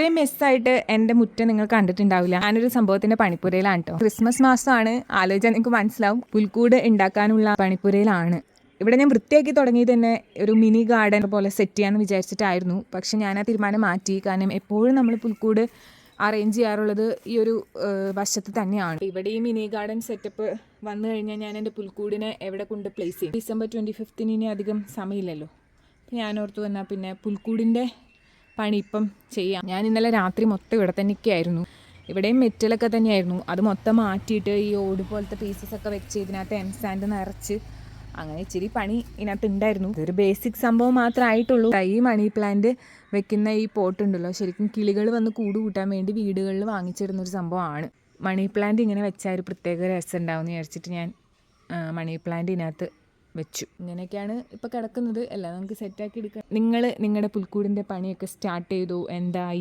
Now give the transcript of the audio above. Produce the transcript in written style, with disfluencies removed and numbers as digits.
ഇത്രയും മെസ്സായിട്ട് എൻ്റെ മുറ്റം നിങ്ങൾ കണ്ടിട്ടുണ്ടാവില്ല. ഞാനൊരു സംഭവത്തിൻ്റെ പണിപ്പുരയിലാണ് കേട്ടോ. ക്രിസ്മസ് മാസമാണ്, ആലോചിച്ചാൽ നിങ്ങൾക്ക് മനസ്സിലാവും. പുൽക്കൂട് ഉണ്ടാക്കാനുള്ള പണിപ്പുരയിലാണ്. ഇവിടെ ഞാൻ വൃത്തിയാക്കി തുടങ്ങി തന്നെ ഒരു മിനി ഗാർഡൻ പോലെ സെറ്റ് ചെയ്യാമെന്ന് വിചാരിച്ചിട്ടായിരുന്നു. പക്ഷെ ഞാൻ ആ തീരുമാനം മാറ്റി. കാരണം എപ്പോഴും നമ്മൾ പുൽക്കൂട് അറേഞ്ച് ചെയ്യാറുള്ളത് ഈ ഒരു വശത്ത് തന്നെയാണ്. ഇവിടെ ഈ മിനി ഗാർഡൻ സെറ്റപ്പ് വന്നു കഴിഞ്ഞാൽ ഞാൻ എൻ്റെ പുൽക്കൂടിനെ എവിടെ കൊണ്ട് പ്ലേസ് ചെയ്യും? ഡിസംബർ 25 ഇനി അധികം സമയമില്ലല്ലോ. ഞാൻ ഓർത്തു വന്നാൽ പിന്നെ പുൽക്കൂടിൻ്റെ പണി ഇപ്പം ചെയ്യാം. ഞാൻ ഇന്നലെ രാത്രി മൊത്തം ഇവിടെ തന്നെയൊക്കെയായിരുന്നു. ഇവിടെയും മെറ്റലൊക്കെ തന്നെയായിരുന്നു. അത് മൊത്തം മാറ്റിയിട്ട് ഈ ഓട് പോലത്തെ പീസസ് ഒക്കെ വെച്ച് ഇതിനകത്ത് എംസാൻഡ് നിറച്ച് അങ്ങനെ ഇച്ചിരി പണി ഇതിനകത്ത് ഉണ്ടായിരുന്നു. ഇതൊരു ബേസിക് സംഭവം മാത്രമേ ആയിട്ടുള്ളൂ. ഈ മണി പ്ലാന്റ് വെക്കുന്ന ഈ പോട്ടുണ്ടല്ലോ, ശരിക്കും കിളികൾ വന്ന് കൂട് കൂട്ടാൻ വേണ്ടി വീടുകളിൽ വാങ്ങിച്ചിരുന്നൊരു സംഭവമാണ്. മണി പ്ലാന്റ് ഇങ്ങനെ വെച്ചാൽ ഒരു പ്രത്യേക രസം ഉണ്ടാവും എന്ന് വിചാരിച്ചിട്ട് ഞാൻ മണി പ്ലാന്റ് ഇതിനകത്ത് വെച്ചു. ഇങ്ങനെയൊക്കെയാണ് ഇപ്പോൾ കിടക്കുന്നത്. എല്ലാം നമുക്ക് സെറ്റാക്കി എടുക്കാം. നിങ്ങൾ നിങ്ങളുടെ പുൽക്കൂടിൻ്റെ പണിയൊക്കെ സ്റ്റാർട്ട് ചെയ്തു? എന്തായി?